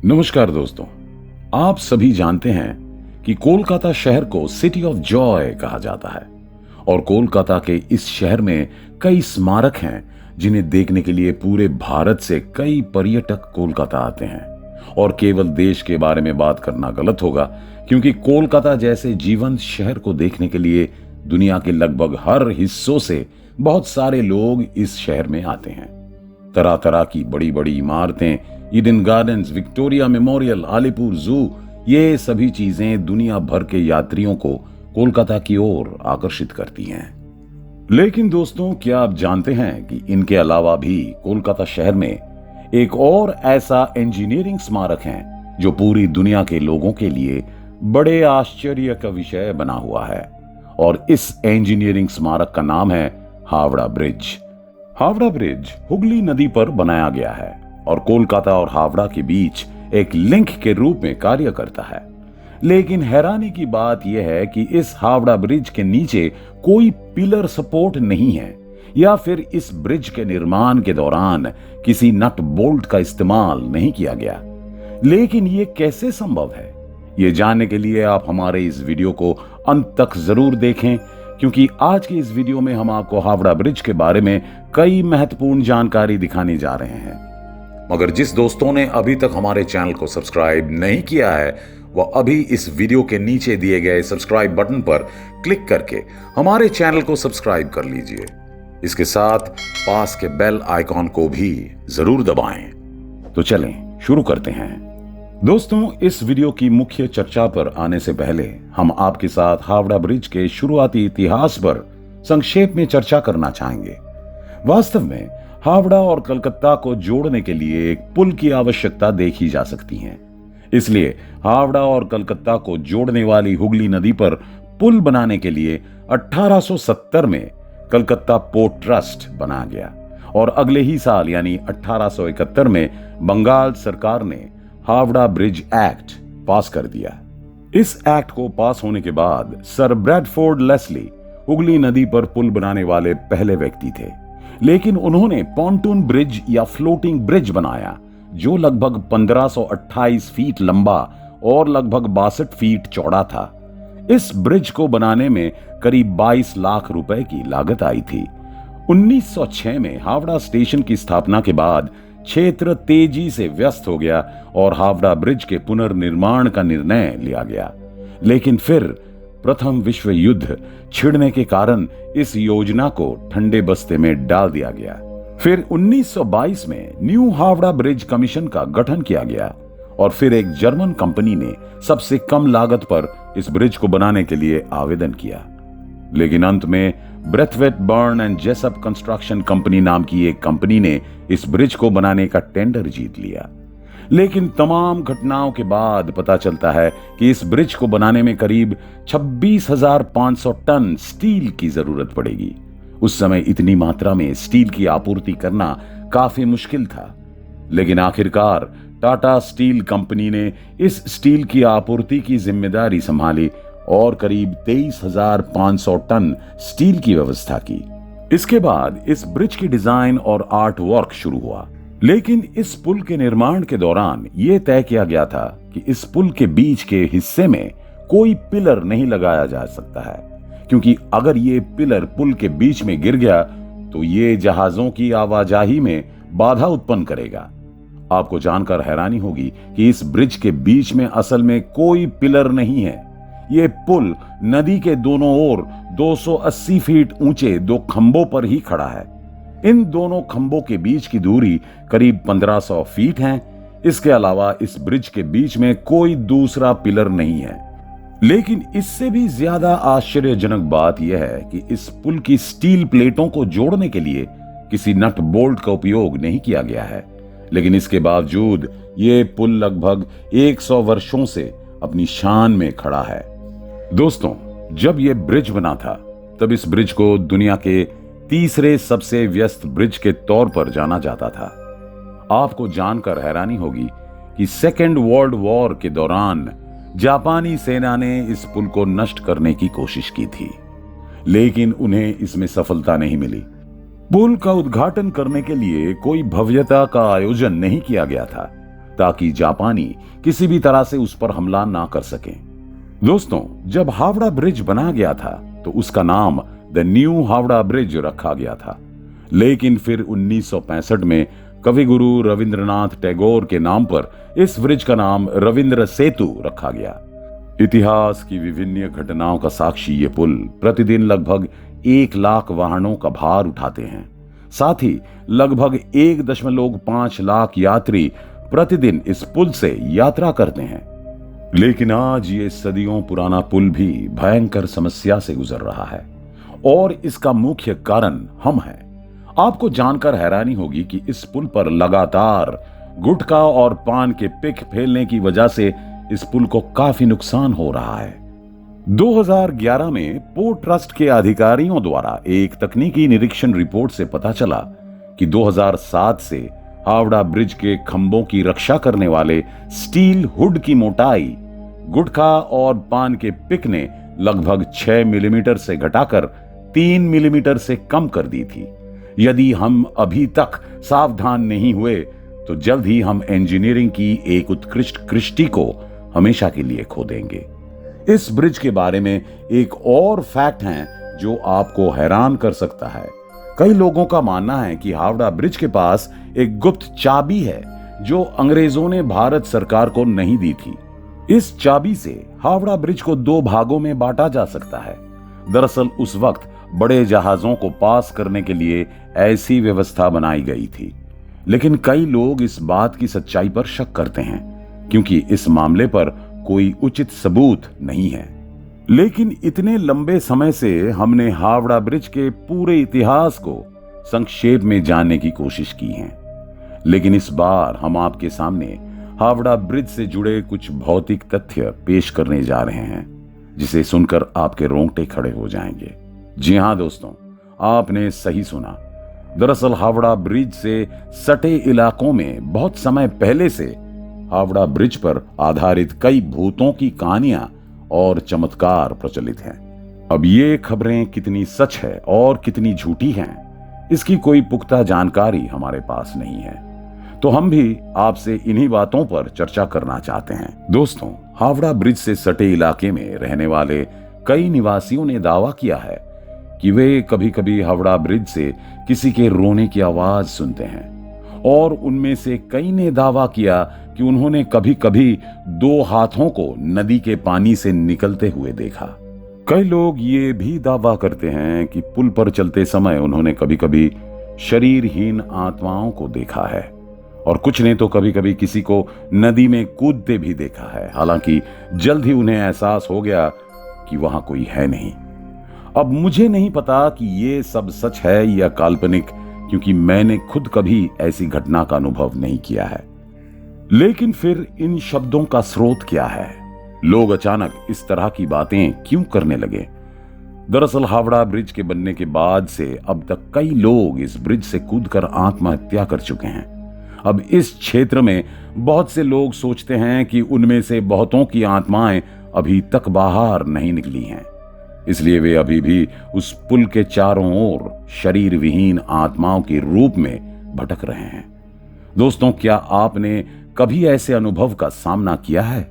नमस्कार दोस्तों, आप सभी जानते हैं कि कोलकाता शहर को सिटी ऑफ जॉय कहा जाता है और कोलकाता के इस शहर में कई स्मारक हैं जिन्हें देखने के लिए पूरे भारत से कई पर्यटक कोलकाता आते हैं। और केवल देश के बारे में बात करना गलत होगा, क्योंकि कोलकाता जैसे जीवंत शहर को देखने के लिए दुनिया के लगभग हर हिस्सों से बहुत सारे लोग इस शहर में आते हैं। तरह तरह की बड़ी बड़ी इमारतें, Eden gardens, Victoria memorial, Alipur जू, ये सभी चीजें दुनिया भर के यात्रियों को कोलकाता की ओर आकर्षित करती हैं। लेकिन दोस्तों, क्या आप जानते हैं कि इनके अलावा भी कोलकाता शहर में एक और ऐसा इंजीनियरिंग स्मारक है जो पूरी दुनिया के लोगों के लिए बड़े आश्चर्य का विषय बना हुआ है, और इस इंजीनियरिंग स्मारक का नाम है हावड़ा ब्रिज। हावड़ा ब्रिज हुगली नदी पर बनाया गया है और कोलकाता और हावड़ा के बीच एक लिंक के रूप में कार्य करता है। लेकिन हैरानी की बात यह है कि इस हावड़ा ब्रिज के नीचे कोई पिलर सपोर्ट नहीं है, या फिर इस ब्रिज के निर्माण के दौरान किसी नट बोल्ट का इस्तेमाल नहीं किया गया। लेकिन ये कैसे संभव है, ये जानने के लिए आप हमारे इस वीडियो को अंत तक जरूर देखें, क्योंकि आज की इस वीडियो में हम आपको हावड़ा ब्रिज के बारे में कई महत्वपूर्ण जानकारी दिखाने जा रहे हैं। मगर जिस दोस्तों ने अभी तक हमारे चैनल को सब्सक्राइब नहीं किया है, वह अभी इस वीडियो के नीचे दिए गए सब्सक्राइब बटन पर क्लिक करके हमारे चैनल को सब्सक्राइब कर लीजिए। इसके साथ पास के बेल आइकॉन को भी जरूर दबाएं। तो चलें शुरू करते हैं। दोस्तों, इस वीडियो की मुख्य चर्चा पर आने से पहले हम आपके साथ हावड़ा ब्रिज के शुरुआती इतिहास पर संक्षेप में चर्चा करना चाहेंगे। वास्तव में हावड़ा और कलकत्ता को जोड़ने के लिए एक पुल की आवश्यकता देखी जा सकती है। इसलिए हावड़ा और कलकत्ता को जोड़ने वाली हुगली नदी पर पुल बनाने के लिए 1870 में कलकत्ता पोर्ट ट्रस्ट बनाया गया, और अगले ही साल यानी 1871 में बंगाल सरकार ने हावड़ा ब्रिज एक्ट पास कर दिया। इस एक्ट को पास होने के बाद सर ब्रैडफोर्ड लेस्ली हुगली नदी पर पुल बनाने वाले पहले व्यक्ति थे। लेकिन उन्होंने पॉन्टून ब्रिज या फ्लोटिंग ब्रिज बनाया, जो लगभग 1528 फीट लंबा और लगभग 62 फीट चौड़ा था। इस ब्रिज को बनाने में करीब 22 लाख रुपए की लागत आई थी। 1906 में हावड़ा स्टेशन की स्थापना के बाद क्षेत्र तेजी से व्यस्त हो गया और हावड़ा ब्रिज के पुनर्निर्माण का निर्णय लिया गया। लेकिन फिर प्रथम विश्व युद्ध छिड़ने के कारण इस योजना को ठंडे बस्ते में डाल दिया गया। फिर 1922 में न्यू हावड़ा ब्रिज कमीशन का गठन किया गया, और फिर एक जर्मन कंपनी ने सबसे कम लागत पर इस ब्रिज को बनाने के लिए आवेदन किया। लेकिन अंत में Braithwaite Burn and Jessop construction company नाम की एक कंपनी ने इस ब्रिज को बनाने का टेंडर जीत लिया। लेकिन तमाम घटनाओं के बाद पता चलता है कि इस ब्रिज को बनाने में करीब 26,500 टन स्टील की जरूरत पड़ेगी। उस समय इतनी मात्रा में स्टील की आपूर्ति करना काफी मुश्किल था। लेकिन आखिरकार टाटा स्टील कंपनी ने इस स्टील की आपूर्ति की जिम्मेदारी संभाली और करीब 23,500 टन स्टील की व्यवस्था की। इसके बाद इस ब्रिज की डिजाइन और आर्ट वर्क शुरू हुआ। लेकिन इस पुल के निर्माण के दौरान यह तय किया गया था कि इस पुल के बीच के हिस्से में कोई पिलर नहीं लगाया जा सकता है, क्योंकि अगर ये पिलर पुल के बीच में गिर गया तो ये जहाजों की आवाजाही में बाधा उत्पन्न करेगा। आपको जानकर हैरानी होगी कि इस ब्रिज के बीच में असल में कोई पिलर नहीं है। ये पुल नदी के दोनों ओर 280 फीट ऊंचे दो खंभों पर ही खड़ा है। इन दोनों खंभों के बीच की दूरी करीब 1500 फीट है। इसके अलावा इस ब्रिज के बीच में कोई दूसरा पिलर नहीं है। लेकिन इससे भी ज्यादा आश्चर्यजनक बात यह है कि इस पुल की स्टील प्लेटों को जोड़ने के लिए किसी नट बोल्ट का उपयोग नहीं किया गया है। लेकिन इसके बावजूद ये पुल लगभग 100 वर्षों से अपनी शान में खड़ा है। दोस्तों, जब यह ब्रिज बना था तब इस ब्रिज को दुनिया के तीसरे सबसे व्यस्त ब्रिज के तौर पर जाना जाता था। आपको जानकर हैरानी होगी कि सेकेंड वर्ल्ड वॉर के दौरान जापानी सेना ने इस पुल को नष्ट करने की कोशिश की थी, लेकिन उन्हें इसमें सफलता नहीं मिली। पुल का उद्घाटन करने के लिए कोई भव्यता का आयोजन नहीं किया गया था ताकि जापानी किसी भी तरह से उस पर हमला ना कर सकें। दोस्तों, जब हावड़ा ब्रिज बना गया था तो उसका नाम द न्यू हावड़ा ब्रिज रखा गया था, लेकिन फिर 1965 में कविगुरु रविंद्रनाथ टैगोर के नाम पर इस ब्रिज का नाम रविंद्र सेतु रखा गया। इतिहास की विभिन्न घटनाओं का साक्षी ये पुल प्रतिदिन लगभग 1 लाख वाहनों का भार उठाते हैं। साथ ही लगभग 1.5 लाख यात्री प्रतिदिन इस पुल से यात्रा करते हैं। लेकिन आज ये सदियों पुराना पुल भी भयंकर समस्या से गुजर रहा है और इसका मुख्य कारण हम हैं। आपको जानकर हैरानी होगी कि इस पुल पर लगातार गुटखा और पान के पिक फैलने की वजह से इस पुल को काफी नुकसान हो रहा है। 2011 में पोर्ट ट्रस्ट के अधिकारियों द्वारा एक तकनीकी निरीक्षण रिपोर्ट से पता चला कि 2007 से हावड़ा ब्रिज के खंभों की रक्षा करने वाले स्टील हुड की मोटाई गुटखा और पान के पिक ने लगभग 6 मिलीमीटर से घटाकर 3 मिलीमीटर से कम कर दी थी। यदि हम अभी तक सावधान नहीं हुए तो जल्द ही हम इंजीनियरिंग की एक उत्कृष्ट कृष्टि को हमेशा के लिए खो देंगे। इस ब्रिज के बारे में एक और फैक्ट है जो आपको हैरान कर सकता है। कई लोगों का मानना है कि हावड़ा ब्रिज के पास एक गुप्त चाबी है जो अंग्रेजों ने भारत सरकार को नहीं दी थी। इस चाबी से हावड़ा ब्रिज को 2 भागों में बांटा जा सकता है। दरअसल उस वक्त बड़े जहाजों को पास करने के लिए ऐसी व्यवस्था बनाई गई थी, लेकिन कई लोग इस बात की सच्चाई पर शक करते हैं क्योंकि इस मामले पर कोई उचित सबूत नहीं है। लेकिन इतने लंबे समय से हमने हावड़ा ब्रिज के पूरे इतिहास को संक्षेप में जानने की कोशिश की है, लेकिन इस बार हम आपके सामने हावड़ा ब्रिज से जुड़े कुछ भौतिक तथ्य पेश करने जा रहे हैं जिसे सुनकर आपके रोंगटे खड़े हो जाएंगे। जी हां दोस्तों, आपने सही सुना। दरअसल हावड़ा ब्रिज से सटे इलाकों में बहुत समय पहले से हावड़ा ब्रिज पर आधारित कई भूतों की कहानियां और चमत्कार प्रचलित हैं। अब ये खबरें कितनी सच है और कितनी झूठी हैं, इसकी कोई पुख्ता जानकारी हमारे पास नहीं है, तो हम भी आपसे इन्हीं बातों पर चर्चा करना चाहते हैं। दोस्तों, हावड़ा ब्रिज से सटे इलाके में रहने वाले कई निवासियों ने दावा किया है कि वे कभी कभी हावड़ा ब्रिज से किसी के रोने की आवाज सुनते हैं, और उनमें से कई ने दावा किया कि उन्होंने कभी कभी 2 हाथों को नदी के पानी से निकलते हुए देखा। कई लोग ये भी दावा करते हैं कि पुल पर चलते समय उन्होंने कभी कभी शरीरहीन आत्माओं को देखा है, और कुछ ने तो कभी कभी किसी को नदी में कूदते भी देखा है। हालांकि जल्द ही उन्हें एहसास हो गया कि वहां कोई है नहीं। अब मुझे नहीं पता कि ये सब सच है या काल्पनिक, क्योंकि मैंने खुद कभी ऐसी घटना का अनुभव नहीं किया है। लेकिन फिर इन शब्दों का स्रोत क्या है? लोग अचानक इस तरह की बातें क्यों करने लगे? दरअसल हावड़ा ब्रिज के बनने के बाद से अब तक कई लोग इस ब्रिज से कूदकर आत्महत्या कर चुके हैं। अब इस क्षेत्र में बहुत से लोग सोचते हैं कि उनमें से बहुतों की आत्माएं अभी तक बाहर नहीं निकली हैं, इसलिए वे अभी भी उस पुल के चारों ओर शरीर विहीन आत्माओं के रूप में भटक रहे हैं। दोस्तों, क्या आपने कभी ऐसे अनुभव का सामना किया है?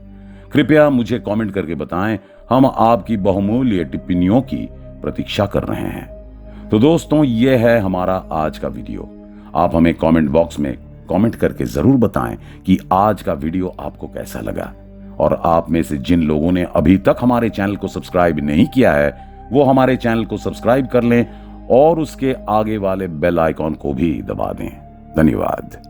कृपया मुझे कमेंट करके बताएं। हम आपकी बहुमूल्य टिप्पणियों की प्रतीक्षा कर रहे हैं। तो दोस्तों, यह है हमारा आज का वीडियो। आप हमें कमेंट बॉक्स में कमेंट करके जरूर बताएं कि आज का वीडियो आपको कैसा लगा, और आप में से जिन लोगों ने अभी तक हमारे चैनल को सब्सक्राइब नहीं किया है वो हमारे चैनल को सब्सक्राइब कर लें और उसके आगे वाले बेल आइकॉन को भी दबा दें। धन्यवाद।